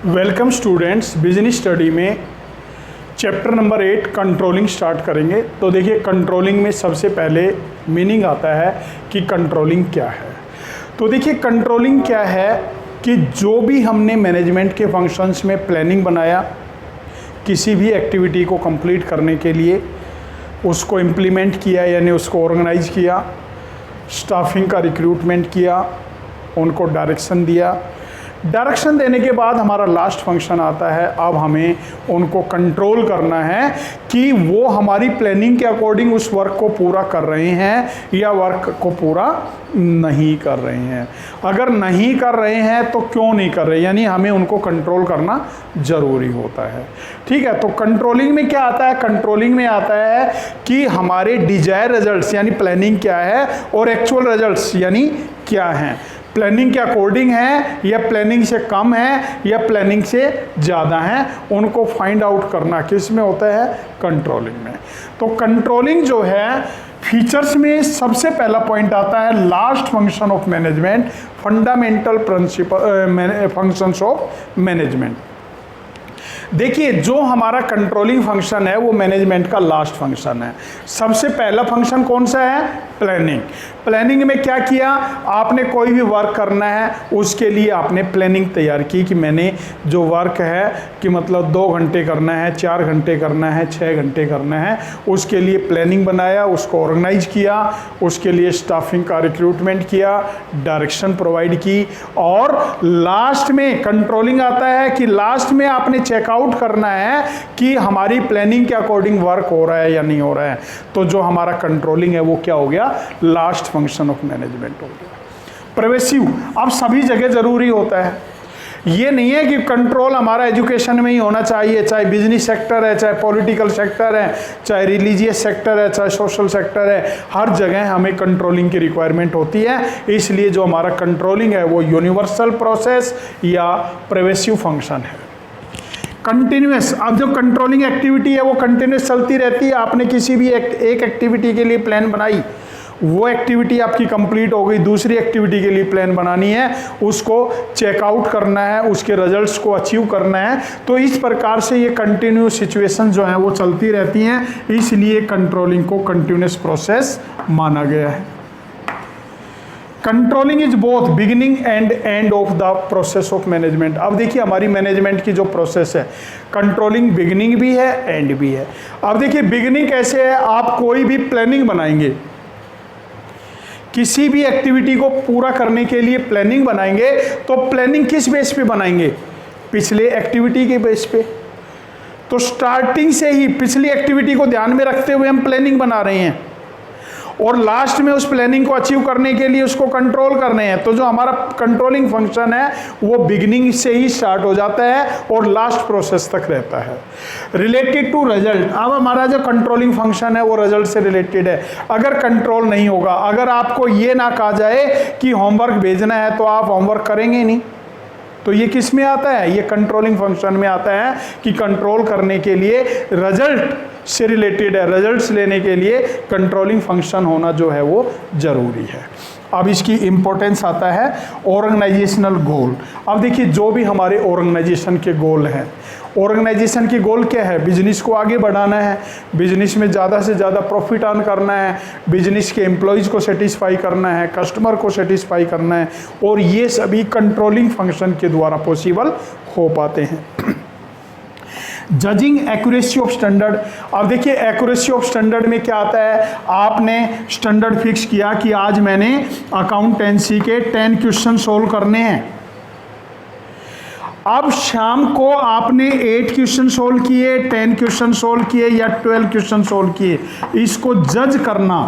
Welcome students, business study में chapter number 8 controlling start करेंगे। तो देखिए, कंट्रोलिंग में सबसे पहले मीनिंग आता है कि कंट्रोलिंग क्या है। तो देखिए, कंट्रोलिंग क्या है कि जो भी हमने मैनेजमेंट के फंक्शंस में प्लानिंग बनाया किसी भी एक्टिविटी को कंप्लीट करने के लिए, उसको इम्प्लीमेंट किया यानी उसको ऑर्गेनाइज किया, स्टाफिंग का रिक्रूटमेंट किया, उनको डायरेक्शन दिया। डायरेक्शन देने के बाद हमारा लास्ट फंक्शन आता है, अब हमें उनको कंट्रोल करना है कि वो हमारी प्लानिंग के अकॉर्डिंग उस वर्क को पूरा कर रहे हैं या वर्क को पूरा नहीं कर रहे हैं। अगर नहीं कर रहे हैं तो क्यों नहीं कर रहे, यानी हमें उनको कंट्रोल करना ज़रूरी होता है। ठीक है, तो कंट्रोलिंग में क्या आता है? कंट्रोलिंग में आता है कि हमारे डिजायर रिजल्ट्स यानी प्लानिंग क्या है और एक्चुअल रिजल्ट्स यानी क्या हैं, प्लानिंग के अकॉर्डिंग है या प्लानिंग से कम है या प्लानिंग से ज़्यादा है, उनको फाइंड आउट करना किस में होता है? कंट्रोलिंग में। तो कंट्रोलिंग जो है फीचर्स में सबसे पहला पॉइंट आता है last function of management, fundamental principle functions of management. देखिए, जो हमारा कंट्रोलिंग फंक्शन है वो मैनेजमेंट का लास्ट फंक्शन है। सबसे पहला फंक्शन कौन सा है? प्लानिंग। प्लानिंग में क्या किया? आपने कोई भी वर्क करना है उसके लिए आपने प्लानिंग तैयार की कि मैंने जो वर्क है कि मतलब 2 घंटे करना है, 4 घंटे करना है, 6 घंटे करना है, उसके लिए प्लानिंग बनाया, उसको ऑर्गेनाइज किया, उसके लिए स्टाफिंग का रिक्रूटमेंट किया, डायरेक्शन प्रोवाइड की, और लास्ट में कंट्रोलिंग आता है कि लास्ट में आपने चेकआउट करना है कि हमारी प्लानिंग के अकॉर्डिंग वर्क हो रहा है या नहीं हो रहा है। तो जो हमारा कंट्रोलिंग है वो क्या हो गया? लास्ट फंक्शन ऑफ मैनेजमेंट हो गया। प्रेवेसिव अब सभी जगह जरूरी होता है। ये नहीं है कि कंट्रोल हमारा एजुकेशन में ही होना चाहिए, चाहे बिजनेस सेक्टर है, चाहे पॉलिटिकल सेक्टर है, चाहे रिलीजियस सेक्टर है, चाहे सोशल सेक्टर है, हर जगह हमें कंट्रोलिंग की रिक्वायरमेंट होती है। इसलिए जो हमारा कंट्रोलिंग है वो यूनिवर्सल प्रोसेस या प्रेवेसिव फंक्शन है। कंटिन्यूस, अब जो कंट्रोलिंग एक्टिविटी है वो कंटिन्यूस चलती रहती है। आपने किसी भी एक एक्टिविटी के लिए प्लान बनाई, वो एक्टिविटी आपकी कंप्लीट हो गई, दूसरी एक्टिविटी के लिए प्लान बनानी है, उसको चेकआउट करना है, उसके रिजल्ट्स को अचीव करना है। तो इस प्रकार से ये कंटिन्यूस सिचुएशन जो है वो चलती रहती हैं, इसलिए कंट्रोलिंग को कंटिन्यूस प्रोसेस माना गया है। Controlling is both beginning and end of the process of management. अब देखिए, हमारी मैनेजमेंट की जो प्रोसेस है, कंट्रोलिंग बिगिनिंग भी है, एंड भी है। अब देखिए, बिगिनिंग कैसे है? आप कोई भी प्लानिंग बनाएंगे, किसी भी एक्टिविटी को पूरा करने के लिए प्लानिंग बनाएंगे, तो प्लानिंग किस बेस पे बनाएंगे? पिछले एक्टिविटी के बेस पे। तो स्टार्टिंग से ही पिछली एक्टिविटी को ध्यान में रखते हुए हम प्लानिंग बना रहे हैं और लास्ट में उस प्लानिंग को अचीव करने के लिए उसको कंट्रोल करने हैं। तो जो हमारा कंट्रोलिंग फंक्शन है वो बिगिनिंग से ही स्टार्ट हो जाता है और लास्ट प्रोसेस तक रहता है। रिलेटेड टू रिजल्ट, अब हमारा जो कंट्रोलिंग फंक्शन है वो रिजल्ट से रिलेटेड है। अगर कंट्रोल नहीं होगा, अगर आपको ये ना कहा जाए कि होमवर्क भेजना है तो आप होमवर्क करेंगे नहीं, तो ये किस में आता है? ये कंट्रोलिंग फंक्शन में आता है कि कंट्रोल करने के लिए रिजल्ट से रिलेटेड है, रिजल्ट्स लेने के लिए कंट्रोलिंग फंक्शन होना जो है वो जरूरी है। अब इसकी इंपॉर्टेंस आता है ऑर्गेनाइजेशनल गोल। अब देखिए, जो भी हमारे ऑर्गेनाइजेशन के गोल हैं, ऑर्गेनाइजेशन की गोल क्या है? बिजनेस को आगे बढ़ाना है, बिजनेस में ज़्यादा से ज़्यादा प्रॉफिट अर्न करना है, बिजनेस के एम्प्लॉयज़ को सेटिस्फाई करना है, कस्टमर को सेटिस्फाई करना है, और ये सभी कंट्रोलिंग फंक्शन के द्वारा पॉसिबल हो पाते हैं। Judging accuracy of standard. अब देखिए, एक्यूरेसी ऑफ स्टैंडर्ड में क्या आता है? आपने स्टैंडर्ड फिक्स किया कि आज मैंने अकाउंटेंसी के 10 क्वेश्चन सोल्व करने हैं। अब शाम को आपने 8 क्वेश्चन सोल्व किए, 10 क्वेश्चन सोल्व किए या 12 क्वेश्चन सोल्व किए, इसको जज करना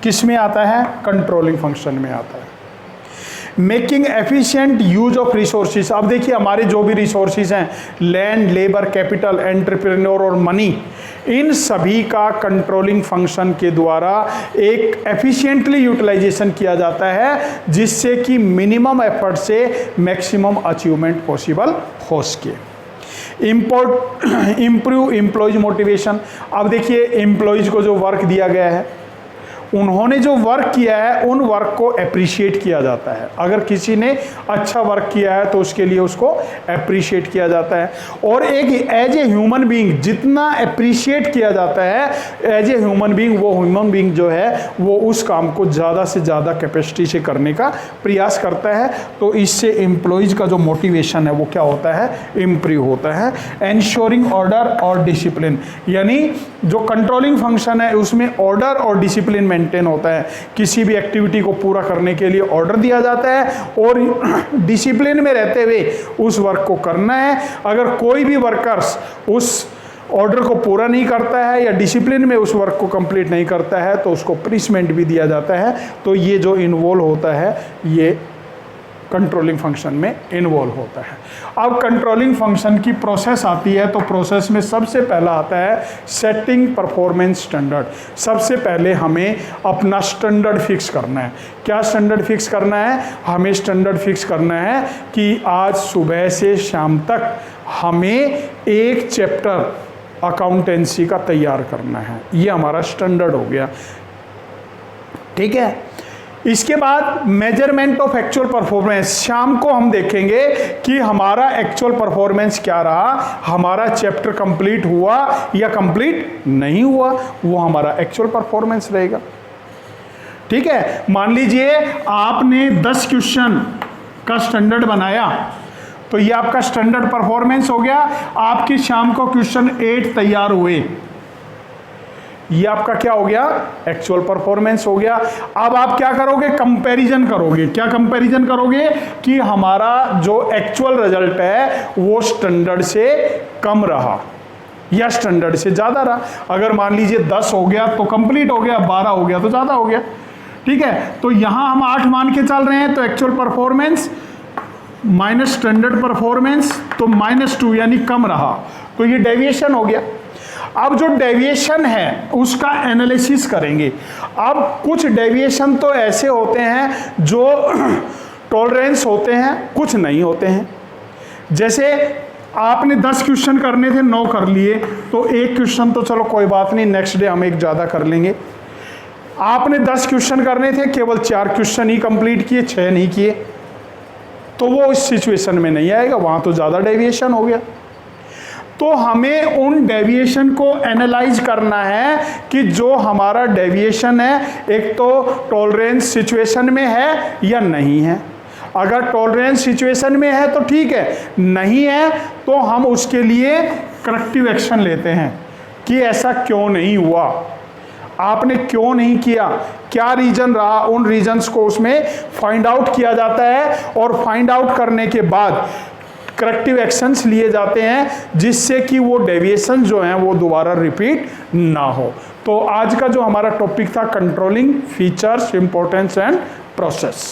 किस में आता है? कंट्रोलिंग फंक्शन में आता है। Making efficient use of resources. अब देखिए, हमारे जो भी रिसोर्सेज हैं, लैंड, लेबर, कैपिटल, एंटरप्रेन्योर और मनी, इन सभी का कंट्रोलिंग फंक्शन के द्वारा एक एफिशिएंटली यूटिलाइजेशन किया जाता है, जिससे कि मिनिमम एफर्ट से मैक्सिमम अचीवमेंट पॉसिबल हो सके। Improve employees motivation. अब देखिए, एम्प्लॉयज को जो वर्क दिया गया है उन्होंने जो वर्क किया है उन वर्क को अप्रिशिएट किया जाता है। अगर किसी ने अच्छा वर्क किया है तो उसके लिए उसको अप्रिशिएट किया जाता है। और एक एज ए ह्यूमन बीइंग जितना अप्रिशिएट किया जाता है एज ए ह्यूमन बीइंग, वो ह्यूमन बीइंग जो है वो उस काम को ज़्यादा से ज़्यादा कैपेसिटी से करने का प्रयास करता है। तो इससे एम्प्लॉइज का जो मोटिवेशन है वो क्या होता है, इम्प्रूव होता है। एंश्योरिंग ऑर्डर और डिसिप्लिन, यानी जो कंट्रोलिंग फंक्शन है उसमें ऑर्डर और डिसिप्लिन मेंटेन होता है। किसी भी एक्टिविटी को पूरा करने के लिए ऑर्डर दिया जाता है और डिसिप्लिन में रहते हुए उस वर्क को करना है। अगर कोई भी वर्कर्स उस ऑर्डर को पूरा नहीं करता है या डिसिप्लिन में उस वर्क को कंप्लीट नहीं करता है तो उसको पनिशमेंट भी दिया जाता है। तो ये जो इन्वॉल्व होता है ये कंट्रोलिंग फंक्शन में इन्वॉल्व होता है। अब कंट्रोलिंग फंक्शन की प्रोसेस आती है तो प्रोसेस में सबसे पहला आता है सेटिंग परफॉर्मेंस स्टैंडर्ड। सबसे पहले हमें अपना स्टैंडर्ड फिक्स करना है। क्या स्टैंडर्ड फिक्स करना है? हमें स्टैंडर्ड फिक्स करना है कि आज सुबह से शाम तक हमें एक चैप्टर अकाउंटेंसी का तैयार करना है। ये हमारा स्टैंडर्ड हो गया, ठीक है। इसके बाद मेजरमेंट ऑफ एक्चुअल परफॉर्मेंस। शाम को हम देखेंगे कि हमारा एक्चुअल परफॉर्मेंस क्या रहा, हमारा चैप्टर कंप्लीट हुआ या कंप्लीट नहीं हुआ, वो हमारा एक्चुअल परफॉर्मेंस रहेगा, ठीक है। मान लीजिए आपने 10 क्वेश्चन का स्टैंडर्ड बनाया तो ये आपका स्टैंडर्ड परफॉर्मेंस हो गया। आपकी शाम को क्वेश्चन 8 तैयार हुए, ये आपका क्या हो गया, एक्चुअल परफॉर्मेंस हो गया। अब आप क्या करोगे, कंपैरिजन करोगे। क्या कंपैरिजन करोगे कि हमारा जो एक्चुअल रिजल्ट है वो स्टैंडर्ड से कम रहा या स्टैंडर्ड से ज़्यादा रहा। अगर मान लीजिए 10 हो गया तो कंप्लीट हो गया, 12 हो गया तो ज़्यादा हो गया, ठीक है। तो यहाँ हम 8 मान के चल रहे हैं तो actual performance minus standard performance तो -2 यानी कम रहा, तो ये डेविएशन हो गया। अब जो डेविएशन है उसका एनालिसिस करेंगे। अब कुछ डेविएशन तो ऐसे होते हैं जो टॉलरेंस होते हैं, कुछ नहीं होते हैं। जैसे आपने 10 क्वेश्चन करने थे, 9 कर लिए, तो एक क्वेश्चन तो चलो कोई बात नहीं, नेक्स्ट डे हम एक ज़्यादा कर लेंगे। आपने 10 क्वेश्चन करने थे, केवल 4 क्वेश्चन ही कंप्लीट किए, 6 नहीं किए, तो वो इस सिचुएशन में नहीं आएगा, वहाँ तो ज़्यादा डेविएशन हो गया। तो हमें उन डेविएशन को एनालाइज करना है कि जो हमारा डेविएशन है एक तो टॉलरेंस सिचुएशन में है या नहीं है। अगर टॉलरेंस सिचुएशन में है तो ठीक है, नहीं है तो हम उसके लिए करेक्टिव एक्शन लेते हैं कि ऐसा क्यों नहीं हुआ, आपने क्यों नहीं किया, क्या रीज़न रहा, उन रीजंस को उसमें फाइंड आउट किया जाता है। और फाइंड आउट करने के बाद करेक्टिव एक्शंस लिए जाते हैं जिससे कि वो डेविएशन जो हैं वो दोबारा रिपीट ना हो। तो आज का जो हमारा टॉपिक था controlling features, importance and process.